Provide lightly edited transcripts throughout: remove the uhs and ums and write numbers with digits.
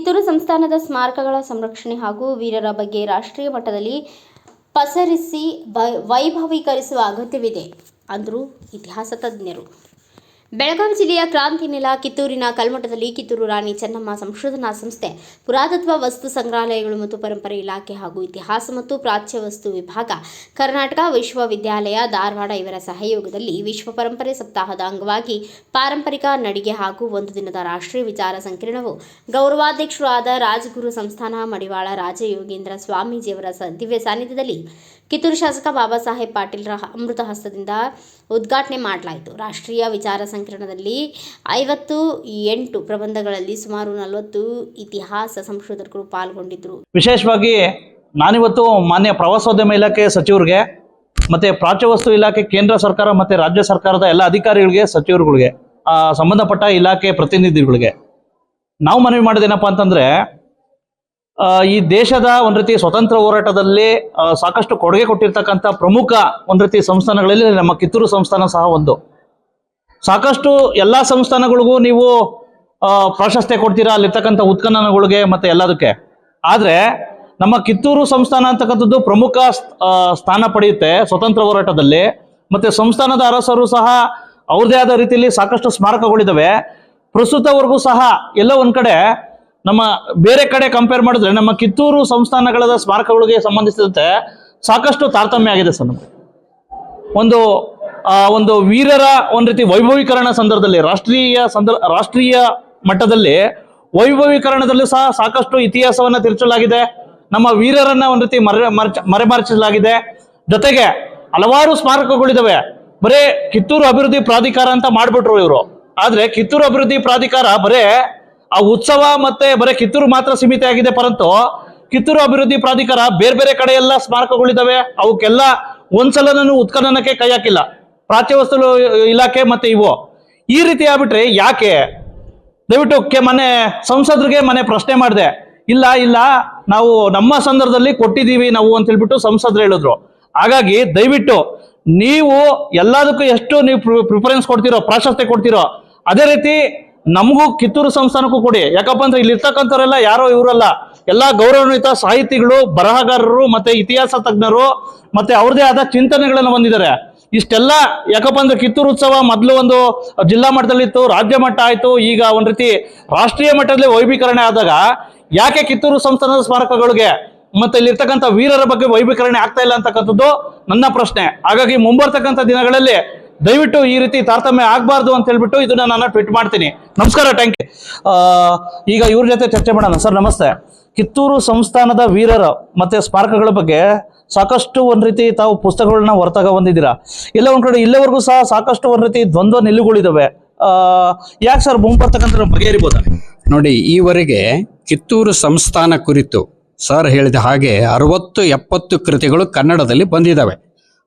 ಕಿತ್ತೂರು ಸಂಸ್ಥಾನದ ಸ್ಮಾರಕಗಳ ಸಂರಕ್ಷಣೆ ಹಾಗೂ ವೀರರ ಬಗ್ಗೆ ರಾಷ್ಟ್ರೀಯ ಮಟ್ಟದಲ್ಲಿ ಪಸರಿಸಿ ವೈಭವೀಕರಿಸುವ ಅಗತ್ಯವಿದೆ ಅಂದರು ಇತಿಹಾಸ ತಜ್ಞರು. ಬೆಳಗಾವಿ ಜಿಲ್ಲೆಯ ಕ್ರಾಂತಿ ನೆಲ ಕಿತ್ತೂರಿನ ಕಲ್ಮಠದಲ್ಲಿ ಕಿತ್ತೂರು ರಾಣಿ ಚೆನ್ನಮ್ಮ ಸಂಶೋಧನಾ ಸಂಸ್ಥೆ, ಪುರಾತತ್ವ ವಸ್ತು ಸಂಗ್ರಹಾಲಯಗಳು ಮತ್ತು ಪರಂಪರೆ ಇಲಾಖೆ ಹಾಗೂ ಇತಿಹಾಸ ಮತ್ತು ಪ್ರಾಚ್ಯ ವಸ್ತು ವಿಭಾಗ, ಕರ್ನಾಟಕ ವಿಶ್ವವಿದ್ಯಾಲಯ ಧಾರವಾಡ ಇವರ ಸಹಯೋಗದಲ್ಲಿ ವಿಶ್ವ ಪರಂಪರೆ ಸಪ್ತಾಹದ ಅಂಗವಾಗಿ ಪಾರಂಪರಿಕ ನಡಿಗೆ ಹಾಗೂ ಒಂದು ದಿನದ ರಾಷ್ಟ್ರೀಯ ವಿಚಾರ ಸಂಕಿರಣವು ಗೌರವಾಧ್ಯಕ್ಷರಾದ ರಾಜಗುರು ಸಂಸ್ಥಾನ ಮಡಿವಾಳ ರಾಜಯೋಗೇಂದ್ರ ಸ್ವಾಮೀಜಿಯವರ ದಿವ್ಯ ಸಾನ್ನಿಧ್ಯದಲ್ಲಿ ಕಿತ್ತೂರು ಶಾಸಕ ಬಾಬಾ ಸಾಹೇಬ್ ಪಾಟೀಲ್ರ ಅಮೃತ ಹಸ್ತದಿಂದ ಉದ್ಘಾಟನೆ ಮಾಡಲಾಯಿತು. ರಾಷ್ಟ್ರೀಯ ವಿಚಾರ ಸಂಕಿರಣದಲ್ಲಿ 58 ಪ್ರಬಂಧಗಳಲ್ಲಿ ಸುಮಾರು 40 ಇತಿಹಾಸ ಸಂಶೋಧಕರು ಪಾಲ್ಗೊಂಡಿದ್ದರು. ವಿಶೇಷವಾಗಿ ನಾನಿವತ್ತು ಮಾನ್ಯ ಪ್ರವಾಸೋದ್ಯಮ ಇಲಾಖೆ ಸಚಿವರಿಗೆ ಮತ್ತೆ ಪ್ರಾಚ್ಯವಸ್ತು ಇಲಾಖೆ ಕೇಂದ್ರ ಸರ್ಕಾರ ಮತ್ತೆ ರಾಜ್ಯ ಸರ್ಕಾರದ ಎಲ್ಲ ಅಧಿಕಾರಿಗಳಿಗೆ, ಸಚಿವರುಗಳಿಗೆ, ಸಂಬಂಧಪಟ್ಟ ಇಲಾಖೆ ಪ್ರತಿನಿಧಿಗಳಿಗೆ ನಾವು ಮನವಿ ಮಾಡೋದೇನಪ್ಪ ಅಂತಂದ್ರೆ, ಈ ದೇಶದ ಒಂದು ರೀತಿ ಸ್ವತಂತ್ರ ಹೋರಾಟದಲ್ಲಿ ಸಾಕಷ್ಟು ಕೊಡುಗೆ ಕೊಟ್ಟಿರ್ತಕ್ಕಂಥ ಪ್ರಮುಖ ಒಂದು ರೀತಿ ಸಂಸ್ಥಾನಗಳಲ್ಲಿ ನಮ್ಮ ಕಿತ್ತೂರು ಸಂಸ್ಥಾನ ಸಹ ಒಂದು. ಸಾಕಷ್ಟು ಎಲ್ಲ ಸಂಸ್ಥಾನಗಳಿಗೂ ನೀವು ಪ್ರಾಶಸ್ತ್ಯ ಕೊಡ್ತೀರಾ ಅಲ್ಲಿರ್ತಕ್ಕಂಥ ಉತ್ಖನನಗಳಿಗೆ ಮತ್ತೆ ಎಲ್ಲದಕ್ಕೆ. ಆದರೆ ನಮ್ಮ ಕಿತ್ತೂರು ಸಂಸ್ಥಾನ ಅಂತಕ್ಕಂಥದ್ದು ಪ್ರಮುಖ ಸ್ಥಾನ ಪಡೆಯುತ್ತೆ ಸ್ವತಂತ್ರ ಹೋರಾಟದಲ್ಲಿ. ಮತ್ತೆ ಸಂಸ್ಥಾನದ ಅರಸರು ಸಹ ಅವ್ರದೇ ಆದ ರೀತಿಯಲ್ಲಿ ಸಾಕಷ್ಟು ಸ್ಮಾರಕಗಳಿದ್ದಾವೆ. ಪ್ರಸ್ತುತವರೆಗೂ ಸಹ ಎಲ್ಲೋ ಒಂದ್ ಕಡೆ ನಮ್ಮ ಬೇರೆ ಕಡೆ ಕಂಪೇರ್ ಮಾಡಿದ್ರೆ ನಮ್ಮ ಕಿತ್ತೂರು ಸಂಸ್ಥಾನಗಳ ಸ್ಮಾರಕಗಳಿಗೆ ಸಂಬಂಧಿಸಿದಂತೆ ಸಾಕಷ್ಟು ತಾರತಮ್ಯ ಆಗಿದೆ ಸರ್. ಒಂದು ವೀರರ ಒಂದು ರೀತಿ ವೈಭವೀಕರಣ ಸಂದರ್ಭದಲ್ಲಿ ರಾಷ್ಟ್ರೀಯ ಮಟ್ಟದಲ್ಲಿ ವೈಭವೀಕರಣದಲ್ಲೂ ಸಹ ಸಾಕಷ್ಟು ಇತಿಹಾಸವನ್ನ ತಿರುಚಲಾಗಿದೆ. ನಮ್ಮ ವೀರರನ್ನ ಒಂದು ರೀತಿ ಮರೆಮಾಚಲಾಗಿದೆ. ಜೊತೆಗೆ ಹಲವಾರು ಸ್ಮಾರಕಗಳಿದಾವೆ. ಬರೇ ಕಿತ್ತೂರು ಅಭಿವೃದ್ಧಿ ಪ್ರಾಧಿಕಾರ ಅಂತ ಮಾಡ್ಬಿಟ್ರು ಇವರು. ಆದ್ರೆ ಕಿತ್ತೂರು ಅಭಿವೃದ್ಧಿ ಪ್ರಾಧಿಕಾರ ಬರೇ ಆ ಉತ್ಸವ ಮತ್ತೆ ಬರೀ ಕಿತ್ತೂರು ಮಾತ್ರ ಸೀಮಿತ ಆಗಿದೆ. ಪರಂತು ಕಿತ್ತೂರು ಅಭಿವೃದ್ಧಿ ಪ್ರಾಧಿಕಾರ ಬೇರೆ ಬೇರೆ ಕಡೆ ಎಲ್ಲ ಸ್ಮಾರಕಗಳಿದಾವೆ. ಅವಕ್ಕೆಲ್ಲ ಒಂದ್ಸಲನೂ ಉತ್ಖನನಕ್ಕೆ ಕೈ ಹಾಕಿಲ್ಲ ಪ್ರಾಚ್ಯವಸ್ತು ಇಲಾಖೆ ಮತ್ತೆ ಇವು. ಈ ರೀತಿ ಆಗ್ಬಿಟ್ರೆ ಯಾಕೆ? ದಯವಿಟ್ಟು ಮನೆ ಸಂಸದರಿಗೆ ಮನೆ ಪ್ರಶ್ನೆ ಮಾಡಿದೆ. ಇಲ್ಲ ನಾವು ನಮ್ಮ ಸಂದರ್ಭದಲ್ಲಿ ಕೊಟ್ಟಿದ್ದೀವಿ ನಾವು ಅಂತ ಹೇಳ್ಬಿಟ್ಟು ಸಂಸದರು ಹೇಳಿದ್ರು. ಹಾಗಾಗಿ ದಯವಿಟ್ಟು ನೀವು ಎಲ್ಲದಕ್ಕೂ ಎಷ್ಟು ನೀವು ಪ್ರಿಫರೆನ್ಸ್ ಕೊಡ್ತೀರೋ, ಪ್ರಾಶಸ್ತ್ಯ ಕೊಡ್ತೀರೋ, ಅದೇ ರೀತಿ ನಮಗೂ ಕಿತ್ತೂರು ಸಂಸ್ಥಾನಕ್ಕೂ ಕೊಡಿ. ಯಾಕಪ್ಪ ಅಂದ್ರೆ ಇಲ್ಲಿ ಇರ್ತಕ್ಕಂಥವರೆಲ್ಲ ಯಾರೋ ಇವರಲ್ಲ, ಎಲ್ಲ ಗೌರವಾನ್ವಿತ ಸಾಹಿತಿಗಳು, ಬರಹಗಾರರು ಮತ್ತೆ ಇತಿಹಾಸ ತಜ್ಞರು ಮತ್ತೆ ಅವ್ರದೇ ಆದ ಚಿಂತನೆಗಳನ್ನು ಹೊಂದಿದ್ದಾರೆ. ಇಷ್ಟೆಲ್ಲ ಯಾಕಪ್ಪ ಅಂದ್ರೆ ಕಿತ್ತೂರು ಉತ್ಸವ ಮೊದಲು ಒಂದು ಜಿಲ್ಲಾ ಮಟ್ಟದಲ್ಲಿ ಇತ್ತು, ರಾಜ್ಯ ಮಟ್ಟ ಆಯ್ತು, ಈಗ ಒಂದ್ ರೀತಿ ರಾಷ್ಟ್ರೀಯ ಮಟ್ಟದಲ್ಲಿ ವೈಭೀಕರಣ ಆದಾಗ ಯಾಕೆ ಕಿತ್ತೂರು ಸಂಸ್ಥಾನದ ಸ್ಮಾರಕಗಳಿಗೆ ಮತ್ತೆ ಇಲ್ಲಿರ್ತಕ್ಕಂಥ ವೀರರ ಬಗ್ಗೆ ವೈಭೀಕರಣ ಆಗ್ತಾ ಇಲ್ಲ ಅಂತಕ್ಕಂಥದ್ದು ನನ್ನ ಪ್ರಶ್ನೆ. ಹಾಗಾಗಿ ಮುಂಬರ್ತಕ್ಕಂಥ ದಿನಗಳಲ್ಲಿ ದಯವಿಟ್ಟು ಈ ರೀತಿ ತಾರತಮ್ಯ ಆಗಬಾರ್ದು ಅಂತ ಹೇಳ್ಬಿಟ್ಟು ಇದನ್ನ ನಾನು ಟ್ವೀಟ್ ಮಾಡ್ತೀನಿ. ನಮಸ್ಕಾರ, ಥ್ಯಾಂಕ್ ಯು. ಈಗ ಇವ್ರ ಜೊತೆ ಚರ್ಚೆ ಮಾಡೋಣ. ಸರ್ ನಮಸ್ತೆ. ಕಿತ್ತೂರು ಸಂಸ್ಥಾನದ ವೀರರ ಮತ್ತೆ ಸ್ಮಾರಕಗಳ ಬಗ್ಗೆ ಸಾಕಷ್ಟು ಒಂದ್ ರೀತಿ ತಾವು ಪುಸ್ತಕಗಳನ್ನ ಹೊರತಾಗ ಹೊಂದಿದ್ದೀರಾ. ಎಲ್ಲ ಒಂದ್ ಕಡೆ ಇಲ್ಲಿವರೆಗೂ ಸಹ ಸಾಕಷ್ಟು ಒಂದ್ ರೀತಿ ದ್ವಂದ್ವ ನಿಲುವುಗಳಿದಾವೆ. ಯಾಕೆ ಸರ್ ಮುಂಬರ್ತಕ್ಕಂಥ ಬಗೆಹರಿಬೋದಾ? ನೋಡಿ, ಈವರೆಗೆ ಕಿತ್ತೂರು ಸಂಸ್ಥಾನ ಕುರಿತು ಸರ್ ಹೇಳಿದ ಹಾಗೆ 60-70 ಕೃತಿಗಳು ಕನ್ನಡದಲ್ಲಿ ಬಂದಿದ್ದಾವೆ.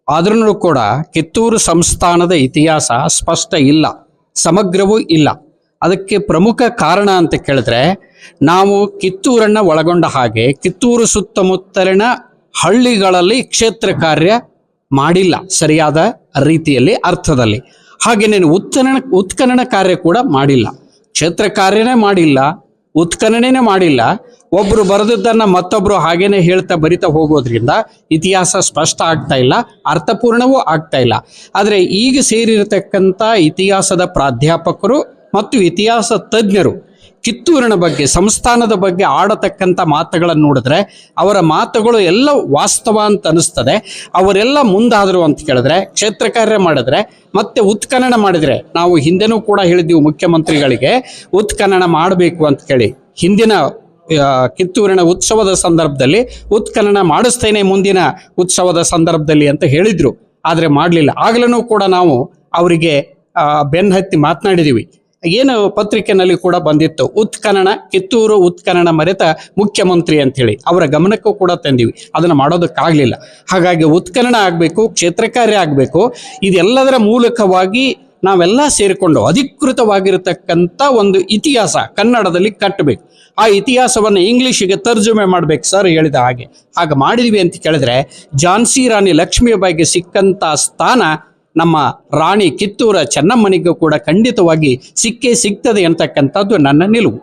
ಆದ್ರೂ ಕೂಡ ಕಿತ್ತೂರು ಸಂಸ್ಥಾನದ ಇತಿಹಾಸ ಸ್ಪಷ್ಟ ಇಲ್ಲ, ಸಮಗ್ರವೂ ಇಲ್ಲ. ಅದಕ್ಕೆ ಪ್ರಮುಖ ಕಾರಣ ಅಂತ ಕೇಳಿದ್ರೆ, ನಾವು ಕಿತ್ತೂರನ್ನ ಒಳಗೊಂಡ ಹಾಗೆ ಕಿತ್ತೂರು ಸುತ್ತಮುತ್ತಲಿನ ಹಳ್ಳಿಗಳಲ್ಲಿ ಕ್ಷೇತ್ರ ಕಾರ್ಯ ಮಾಡಿಲ್ಲ ಸರಿಯಾದ ರೀತಿಯಲ್ಲಿ, ಅರ್ಥದಲ್ಲಿ. ಹಾಗೇನೇನು ಉತ್ಖನನ ಕಾರ್ಯ ಕೂಡ ಮಾಡಿಲ್ಲ, ಕ್ಷೇತ್ರ ಕಾರ್ಯನೇ ಮಾಡಿಲ್ಲ, ಉತ್ಖನನೇ ಮಾಡಿಲ್ಲ. ಒಬ್ರು ಬರೆದದ್ದನ್ನ ಮತ್ತೊಬ್ರು ಹಾಗೇನೆ ಹೇಳ್ತಾ ಬರಿತಾ ಹೋಗೋದ್ರಿಂದ ಇತಿಹಾಸ ಸ್ಪಷ್ಟ ಆಗ್ತಾ ಇಲ್ಲ, ಅರ್ಥಪೂರ್ಣವೂ ಆಗ್ತಾ ಇಲ್ಲ. ಆದರೆ ಈಗ ಸೇರಿರತಕ್ಕಂಥ ಇತಿಹಾಸದ ಪ್ರಾಧ್ಯಾಪಕರು ಮತ್ತು ಇತಿಹಾಸ ತಜ್ಞರು ಕಿತ್ತೂರಿನ ಬಗ್ಗೆ, ಸಂಸ್ಥಾನದ ಬಗ್ಗೆ ಆಡತಕ್ಕಂಥ ಮಾತುಗಳನ್ನು ನೋಡಿದ್ರೆ ಅವರ ಮಾತುಗಳು ಎಲ್ಲ ವಾಸ್ತವ ಅಂತ ಅನಿಸ್ತದೆ. ಅವರೆಲ್ಲ ಮುಂದಾದರು ಅಂತ ಕೇಳಿದ್ರೆ, ಕ್ಷೇತ್ರ ಕಾರ್ಯ ಮಾಡಿದ್ರೆ ಮತ್ತೆ ಉತ್ಖನನ ಮಾಡಿದ್ರೆ, ನಾವು ಹಿಂದೆನೂ ಕೂಡ ಹೇಳಿದ್ದೀವಿ ಮುಖ್ಯಮಂತ್ರಿಗಳಿಗೆ ಉತ್ಖನನ ಮಾಡಬೇಕು ಅಂತ ಕೇಳಿ. ಹಿಂದಿನ ಕಿತ್ತೂರಿನ ಉತ್ಸವದ ಸಂದರ್ಭದಲ್ಲಿ ಉತ್ಖನನ ಮಾಡಿಸ್ತೇನೆ ಮುಂದಿನ ಉತ್ಸವದ ಸಂದರ್ಭದಲ್ಲಿ ಅಂತ ಹೇಳಿದ್ರು, ಆದರೆ ಮಾಡಲಿಲ್ಲ. ಆಗ್ಲೂ ಕೂಡ ನಾವು ಅವರಿಗೆ ಬೆನ್ನಹತ್ತಿ ಮಾತನಾಡಿದೀವಿ. ಏನು ಪತ್ರಿಕೆನಲ್ಲಿ ಕೂಡ ಬಂದಿತ್ತು, ಉತ್ಖನನ, ಕಿತ್ತೂರು ಉತ್ಖನನ ಮರೆತ ಮುಖ್ಯಮಂತ್ರಿ ಅಂತ ಹೇಳಿ ಅವರ ಗಮನಕ್ಕೂ ಕೂಡ ತಂದಿವಿ. ಅದನ್ನು ಮಾಡೋದಕ್ಕಾಗಲಿಲ್ಲ. ಹಾಗಾಗಿ ಉತ್ಖನನ ಆಗಬೇಕು, ಕ್ಷೇತ್ರ ಕಾರ್ಯ ಆಗಬೇಕು. ಇದೆಲ್ಲದರ ಮೂಲಕವಾಗಿ ನಾವೆಲ್ಲ ಸೇರಿಕೊಂಡು ಅಧಿಕೃತವಾಗಿರತಕ್ಕಂಥ ಒಂದು ಇತಿಹಾಸ ಕನ್ನಡದಲ್ಲಿ ಕಟ್ಟಬೇಕು. ಆ ಇತಿಹಾಸವನ್ನು ಇಂಗ್ಲಿಷಿಗೆ ತರ್ಜುಮೆ ಮಾಡ್ಬೇಕು ಸರ್ ಹೇಳಿದ ಹಾಗೆ. ಹಾಗೆ ಮಾಡಿದ್ವಿ ಅಂತ ಕೇಳಿದ್ರೆ, ಝಾನ್ಸಿ ರಾಣಿ ಲಕ್ಷ್ಮೀಬಾಯಿಗೆ ಸಿಕ್ಕಂತ ಸ್ಥಾನ ನಮ್ಮ ರಾಣಿ ಕಿತ್ತೂರ ಚೆನ್ನಮ್ಮನಿಗೂ ಕೂಡ ಖಂಡಿತವಾಗಿ ಸಿಕ್ಕೇ ಸಿಗ್ತದೆ ಅಂತಕ್ಕಂಥದ್ದು ನನ್ನ ನಿಲುವು.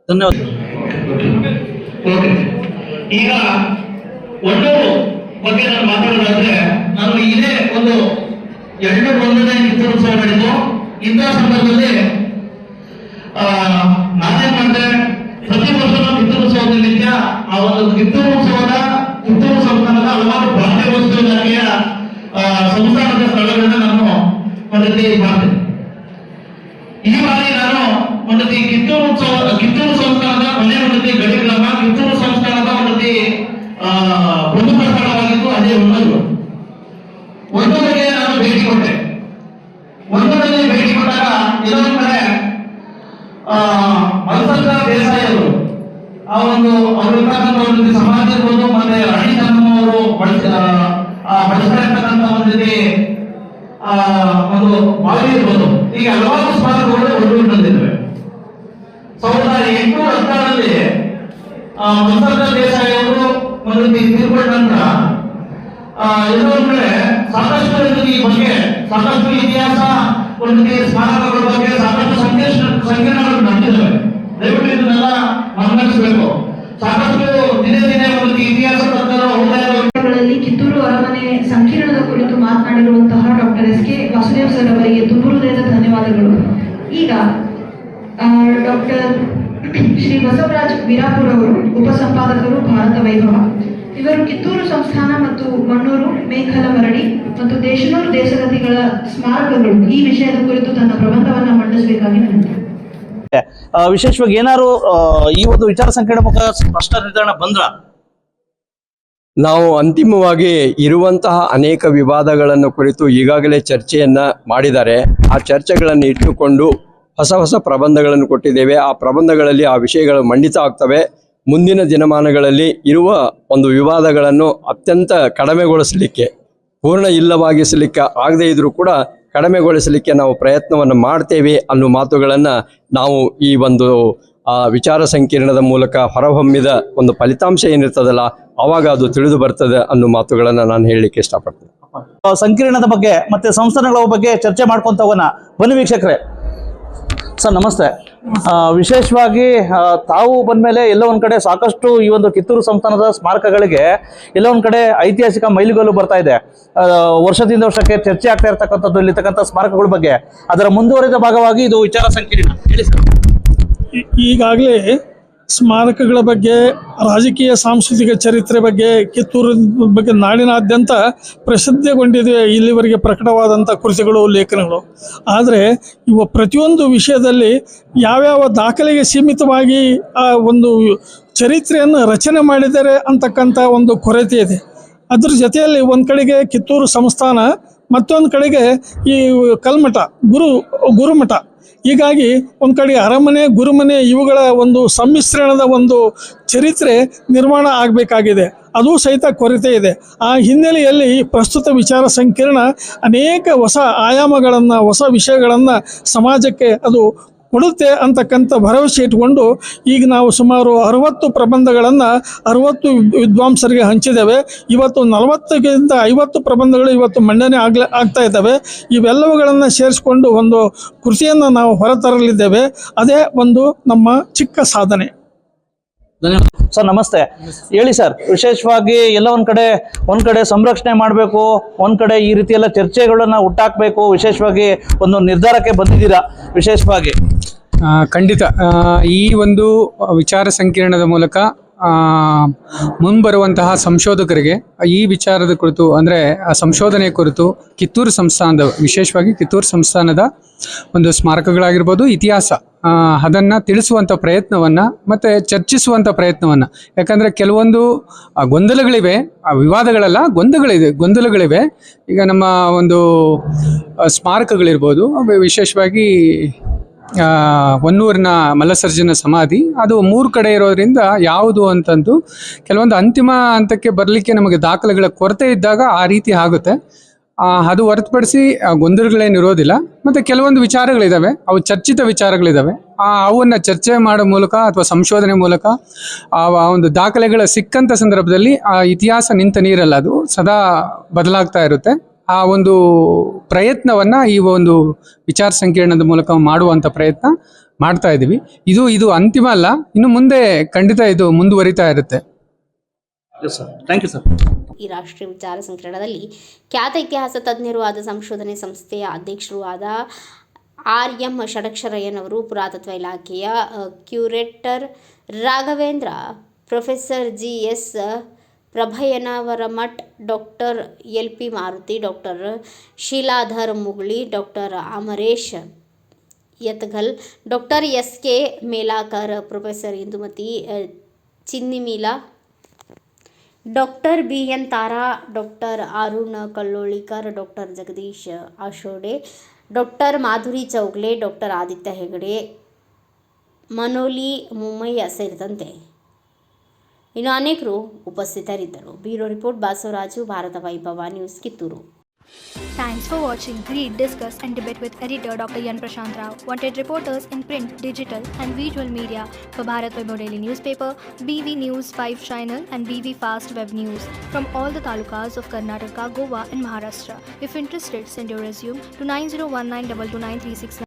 ಧನ್ಯವಾದ. ಓಕೆ, ಈಗ ಒಣ್ಣೂರು ಬಗ್ಗೆ ನಾನು ಮಾತಾಡೋದಾದ್ರೆ, ನಾನು ಇದೇ ಒಂದು 201ನೇ ಕಿತ್ತೂರೋತ್ಸವ ನಡೆದು ಇಂಥ ಸಂದರ್ಭದಲ್ಲಿ ನಾನೇ ಮಾಡಿದೆ. ಪ್ರತಿ ವರ್ಷ ಕಿತ್ತೂರೋತ್ಸವದಲ್ಲಿ ಆ ಒಂದು ಕಿತ್ತೂರು ಸಂಸ್ಥಾನದ ಹಲವಾರು ಭಾಗ್ಯ ವಸ್ತು ಇಲಾಖೆಯ ಸಂಸ್ಥಾನದ ಸ್ಥಳಗಳನ್ನ ನಾನು ಒಂದು ರೀತಿ ಮಾಡ್ತೇನೆ. ಈ ಬಾರಿ ನಾನು ಒಂದು ರೀತಿ ಕಿತ್ತೂರು ಸಂಸ್ಥಾನದ ಮನೆ ಒಂದು ರೀತಿ ಗಡಿ ಗ್ರಾಮ, ಕಿತ್ತೂರು ಸಂಸ್ಥಾನದ ಒಂದು ರೀತಿ ಪ್ರಮುಖ ಸ್ಥಳವಾಗಿದ್ದು ಅದೇ ಒಂದೂರಿಗೆ ನಾನು ಭೇಟಿ ಕೊಟ್ಟೆ. ಒಂದೂರಲ್ಲಿ ಭೇಟಿ ಕೊಟ್ಟಾಗ ಇನ್ನೊಂದು ಕಡೆ ಮಲ್ಸಂದ್ರ ದೇಸಾಯಿ ಅವರು ಅವರು ಇರ್ತಕ್ಕಂಥ ಒಂದು ರೀತಿ ಸಮಾಜ ಇರ್ಬೋದು, ಮತ್ತೆ ರಾಣಿ ಚೆನ್ನಮ್ಮವರು ಬಳಸ್ತಾ ಇರ್ತಕ್ಕಂಥ ಒಂದು ರೀತಿ ಒಂದು ಬಾವಿ ಇರ್ಬೋದು, ಈಗ ಹಲವಾರು ಸ್ಮಾರಕಗಳು ಒಳಗೊಂಡು ಬಂದಿದ್ದಾವೆ. 1816ರಲ್ಲಿ ಮಲ್ಸಂದ್ರ ದೇಸಾಯಿ ಅವರು ಒಂದು ರೀತಿ ತೀರ್ಕೊಂಡ ನಂತರ ಇನ್ನೊಂದು ಕಡೆ ಸಾಕಷ್ಟು ಈ ಬಗ್ಗೆ ಸಾಕಷ್ಟು ಇತಿಹಾಸ, ಒಂದು ರೀತಿ ಸ್ಮಾರಕಗಳ ಬಗ್ಗೆ ಸಾಕಷ್ಟು ಸಂಕೀರ್ಣಗಳು ನಡೆದಿದ್ದಾವೆ. ದಯವಿಟ್ಟು ಇದನ್ನೆಲ್ಲ ಗಮನಿಸಬೇಕು. ಸಾಕಷ್ಟು ದಿನೇ ದಿನೇ ಒಂದು ಇತಿಹಾಸ ಗಳಲ್ಲಿ ಕಿತ್ತೂರು ಅರಮನೆ ಸಂಕೀರ್ಣದ ಕುರಿತು ಮಾತನಾಡಿರುವಂತಹ doctor S K Vasudev sir ಅವರಿಗೆ ತುಂಬು ಹೃದಯದ ಧನ್ಯವಾದಗಳು. ಈಗ ಡಾಕ್ಟರ್ ಶ್ರೀ ಬಸವರಾಜ್ ವೀರಾಪುರ ಅವರು ಉಪಸಂಪಾದಕರು, ಭಾರತ ವೈಭವ. ಇವರು ಕಿತ್ತೂರು ಸಂಸ್ಥಾನ ಮತ್ತು ಮಣ್ಣೂರು, ಮೇಖಲ ಮರಡಿ ಮತ್ತು ದೇಶನೂರು ದೇಶಗತಿಗಳ ಸ್ಮಾರಕಗಳು ಈ ವಿಷಯದ ಕುರಿತು ತನ್ನ ಪ್ರಬಂಧವನ್ನು ಮಂಡಿಸಬೇಕಾಗಿ ವಿನಂತಿ. ವಿಶೇಷವಾಗಿ ಏನಾದ್ರು ಈ ಒಂದು ವಿಚಾರ ಸಂಕಿರಣ ಮುಖ ಸ್ಪಷ್ಟ ನಿರ್ಧಾರ ಬಂದ್ರ? ನಾವು ಅಂತಿಮವಾಗಿ ಇರುವಂತಹ ಅನೇಕ ವಿವಾದಗಳನ್ನು ಕುರಿತು ಈಗಾಗಲೇ ಚರ್ಚೆಯನ್ನ ಮಾಡಿದ್ದಾರೆ. ಆ ಚರ್ಚೆಗಳನ್ನು ಇಟ್ಟುಕೊಂಡು ಹೊಸ ಪ್ರಬಂಧಗಳನ್ನು ಕೊಟ್ಟಿದ್ದೇವೆ. ಆ ಪ್ರಬಂಧಗಳಲ್ಲಿ ಆ ವಿಷಯಗಳು ಮಂಡಿತ ಆಗ್ತವೆ. ಮುಂದಿನ ದಿನಮಾನಗಳಲ್ಲಿ ಇರುವ ಒಂದು ವಿವಾದಗಳನ್ನು ಅತ್ಯಂತ ಕಡಿಮೆಗೊಳಿಸಲಿಕ್ಕೆ, ಪೂರ್ಣ ಇಲ್ಲವಾಗಿಸಲಿಕ್ಕೆ ಆಗದೇ ಇದ್ರೂ ಕೂಡ ಕಡಿಮೆಗೊಳಿಸಲಿಕ್ಕೆ ನಾವು ಪ್ರಯತ್ನವನ್ನು ಮಾಡ್ತೇವೆ ಅನ್ನೋ ಮಾತುಗಳನ್ನು ನಾವು ಈ ಒಂದು ವಿಚಾರ ಸಂಕಿರಣದ ಮೂಲಕ ಹೊರಹೊಮ್ಮಿದ ಒಂದು ಫಲಿತಾಂಶ ಏನಿರ್ತದಲ್ಲ ಆವಾಗ ಅದು ತಿಳಿದು ಬರ್ತದೆ ಅನ್ನೋ ಮಾತುಗಳನ್ನು ನಾನು ಹೇಳಲಿಕ್ಕೆ ಇಷ್ಟಪಡ್ತೇನೆ. ಸಂಕಿರಣದ ಬಗ್ಗೆ ಮತ್ತೆ ಸಂಸ್ಥಾನಗಳ ಬಗ್ಗೆ ಚರ್ಚೆ ಮಾಡ್ಕೊಂತ ಹೋಗೋಣ ಬನ್ನಿ ವೀಕ್ಷಕರೇ. ಸರ್ ನಮಸ್ತೆ. ವಿಶೇಷವಾಗಿ ತಾವು ಬಂದಮೇಲೆ ಎಲ್ಲ ಒಂದು ಕಡೆ ಸಾಕಷ್ಟು ಈ ಒಂದು ಕಿತ್ತೂರು ಸಂಸ್ಥಾನದ ಸ್ಮಾರಕಗಳಿಗೆ ಎಲ್ಲ ಒಂದು ಕಡೆ ಐತಿಹಾಸಿಕ ಮೈಲಿಗಲ್ಲು ಬರ್ತಾ ಇದೆ. ವರ್ಷದಿಂದ ವರ್ಷಕ್ಕೆ ಚರ್ಚೆ ಆಗ್ತಾ ಇರ್ತಕ್ಕಂಥದ್ದು ಇಲ್ಲಿರ್ತಕ್ಕಂಥ ಸ್ಮಾರಕಗಳ ಬಗ್ಗೆ. ಅದರ ಮುಂದುವರಿದ ಭಾಗವಾಗಿ ಇದು ವಿಚಾರ ಸಂಕಿರಣ. ಹೇಳಿ ಸರ್. ಈಗಾಗಲೇ ಸ್ಮಾರಕಗಳ ಬಗ್ಗೆ, ರಾಜಕೀಯ ಸಾಂಸ್ಕೃತಿಕ ಚರಿತ್ರೆ ಬಗ್ಗೆ, ಕಿತ್ತೂರು ಬಗ್ಗೆ ನಾಡಿನಾದ್ಯಂತ ಪ್ರಸಿದ್ಧಗೊಂಡಿದೆ ಇಲ್ಲಿವರೆಗೆ ಪ್ರಕಟವಾದಂಥ ಕೃತಿಗಳು, ಲೇಖನಗಳು. ಆದರೆ ಇವು ಪ್ರತಿಯೊಂದು ವಿಷಯದಲ್ಲಿ ಯಾವ್ಯಾವ ದಾಖಲೆಗೆ ಸೀಮಿತವಾಗಿ ಆ ಒಂದು ಚರಿತ್ರೆಯನ್ನು ರಚನೆ ಮಾಡಿದ್ದಾರೆ ಅಂತಕ್ಕಂಥ ಒಂದು ಕೊರತೆ ಇದೆ. ಅದ್ರ ಜೊತೆಯಲ್ಲಿ ಒಂದು ಕಡೆಗೆ ಕಿತ್ತೂರು ಸಂಸ್ಥಾನ, ಮತ್ತೊಂದು ಕಡೆಗೆ ಈ ಕಲ್ಮಠ, ಗುರುಮಠ. ಹೀಗಾಗಿ ಒಂದು ಕಡೆ ಅರಮನೆ, ಗುರುಮನೆ ಇವುಗಳ ಒಂದು ಸಮ್ಮಿಶ್ರಣದ ಒಂದು ಚರಿತ್ರೆ ನಿರ್ಮಾಣ ಆಗಬೇಕಾಗಿದೆ. ಅದು ಸಹಿತ ಕೊರತೆ ಇದೆ. ಆ ಹಿನ್ನೆಲೆಯಲ್ಲಿ ಪ್ರಸ್ತುತ ವಿಚಾರ ಸಂಕಿರಣ ಅನೇಕ ಹೊಸ ಆಯಾಮಗಳನ್ನು, ಹೊಸ ವಿಷಯಗಳನ್ನು ಸಮಾಜಕ್ಕೆ ಅದು ಕೊಡುತ್ತೆ ಅಂತಕ್ಕಂಥ ಭರವಸೆ ಇಟ್ಕೊಂಡು ಈಗ ನಾವು ಸುಮಾರು 60 ಪ್ರಬಂಧಗಳನ್ನು 60 ವಿದ್ವಾಂಸರಿಗೆ ಹಂಚಿದ್ದೇವೆ. ಇವತ್ತು 40ಕ್ಕಿಂತ 50 ಪ್ರಬಂಧಗಳು ಇವತ್ತು ಮಂಡನೆ ಆಗ್ತಾ ಇದ್ದಾವೆ. ಇವೆಲ್ಲವುಗಳನ್ನು ಸೇರಿಸಿಕೊಂಡು ಒಂದು ಕೃತಿಯನ್ನು ನಾವು ಹೊರತರಲಿದ್ದೇವೆ. ಅದೇ ಒಂದು ನಮ್ಮ ಚಿಕ್ಕ ಸಾಧನೆ. ಸರ್ ನಮಸ್ತೆ. ಹೇಳಿ ಸರ್, ವಿಶೇಷವಾಗಿ ಎಲ್ಲ ಒಂದ್ ಕಡೆ ಸಂರಕ್ಷಣೆ ಮಾಡಬೇಕು, ಒಂದ್ ಕಡೆ ಈ ರೀತಿ ಎಲ್ಲ ಚರ್ಚೆಗಳನ್ನ ಹುಟ್ಟಾಕ್ಬೇಕು, ವಿಶೇಷವಾಗಿ ಒಂದು ನಿರ್ಧಾರಕ್ಕೆ ಬಂದಿದ್ದೀರಾ ವಿಶೇಷವಾಗಿ? ಖಂಡಿತ. ಈ ಒಂದು ವಿಚಾರ ಸಂಕಿರಣದ ಮೂಲಕ ಮುಂಬರುವಂತಹ ಸಂಶೋಧಕರಿಗೆ ಈ ವಿಚಾರದ ಕುರಿತು, ಅಂದರೆ ಸಂಶೋಧನೆ ಕುರಿತು ಕಿತ್ತೂರು ಸಂಸ್ಥಾನದ, ವಿಶೇಷವಾಗಿ ಕಿತ್ತೂರು ಸಂಸ್ಥಾನದ ಒಂದು ಸ್ಮಾರಕಗಳಾಗಿರ್ಬೋದು, ಇತಿಹಾಸ ಅದನ್ನು ತಿಳಿಸುವಂಥ ಪ್ರಯತ್ನವನ್ನು ಮತ್ತು ಚರ್ಚಿಸುವಂಥ ಪ್ರಯತ್ನವನ್ನು. ಯಾಕಂದರೆ ಕೆಲವೊಂದು ಗೊಂದಲಗಳಿವೆ, ವಿವಾದಗಳಲ್ಲ, ಗೊಂದಲಗಳಿವೆ. ಈಗ ನಮ್ಮ ಒಂದು ಸ್ಮಾರಕಗಳಿರ್ಬೋದು, ವಿಶೇಷವಾಗಿ ಹೊನ್ನೂರಿನ ಮಲ್ಲಸರ್ಜನ ಸಮಾಧಿ ಅದು 3 ಕಡೆ ಇರೋದ್ರಿಂದ ಯಾವುದು ಅಂತಂದು ಕೆಲವೊಂದು ಅಂತಿಮ ಹಂತಕ್ಕೆ ಬರಲಿಕ್ಕೆ ನಮಗೆ ದಾಖಲೆಗಳ ಕೊರತೆ ಇದ್ದಾಗ ಆ ರೀತಿ ಆಗುತ್ತೆ. ಅದು ಹೊರತುಪಡಿಸಿ ಗೊಂದಲಗಳೇನಿರೋದಿಲ್ಲ. ಮತ್ತು ಕೆಲವೊಂದು ವಿಚಾರಗಳಿದ್ದಾವೆ, ಅವು ಚರ್ಚಿತ ವಿಚಾರಗಳಿದ್ದಾವೆ. ಅವನ್ನು ಚರ್ಚೆ ಮಾಡೋ ಮೂಲಕ ಅಥವಾ ಸಂಶೋಧನೆ ಮೂಲಕ ಆ ಒಂದು ದಾಖಲೆಗಳ ಸಿಕ್ಕಂಥ ಸಂದರ್ಭದಲ್ಲಿ ಆ ಇತಿಹಾಸ ನಿಂತ ನೀರಲ್ಲ, ಅದು ಸದಾ ಬದಲಾಗ್ತಾ ಇರುತ್ತೆ. ಆ ಒಂದು ಪ್ರಯತ್ನವನ್ನು ಈ ಒಂದು ವಿಚಾರ ಸಂಕಿರಣದ ಮೂಲಕ ಮಾಡುವಂಥ ಪ್ರಯತ್ನ ಮಾಡ್ತಾ ಇದ್ದೀವಿ. ಇದು ಅಂತಿಮ ಅಲ್ಲ, ಇನ್ನು ಮುಂದೆ ಖಂಡಿತ ಇದು ಮುಂದುವರಿತಾ ಇರುತ್ತೆ. Thank you sir. ಈ ರಾಷ್ಟ್ರೀಯ ವಿಚಾರ ಸಂಕಿರಣದಲ್ಲಿ ಖ್ಯಾತ ಇತಿಹಾಸ ತಜ್ಞರು ಆದ ಸಂಶೋಧನೆ ಸಂಸ್ಥೆಯ ಅಧ್ಯಕ್ಷರು ಆದ ಆರ್.ಎಂ. ಷಡಕ್ಷರಯ್ಯನವರು, ಪುರಾತತ್ವ ಇಲಾಖೆಯ curator Raghavendra, professor G S. Prabhayyanavaramath, doctor L P. Maruti, doctor Sheeladhar Muguli, doctor Amaresh Yatgal, doctor S K. Melakar, professor Indumati Chinnimeela, doctor B N. Tara, doctor Arun Kallolikar, doctor Jagadish Ashode, doctor Madhuri Chougle, doctor Aditya Hegde, Manoli Mummayya ಸೇರಿದಂತೆ ಇನ್ನು ಅನೇಕರು ಉಪಸ್ಥಿತರಿದ್ದರು. Bureau report Basavaraju, Bharat Vaibhav news, Kittur. Thanks for watching Read, Discuss and Debate with editor Dr. Yan Prashant Rao. Wanted reporters in print, digital and visual media for Bharat Vaibhav Daily Newspaper, BV News 5 Channel and BV Fast Web News from all the talukas of Karnataka, Goa and Maharashtra. If interested, send your resume to 9019229369.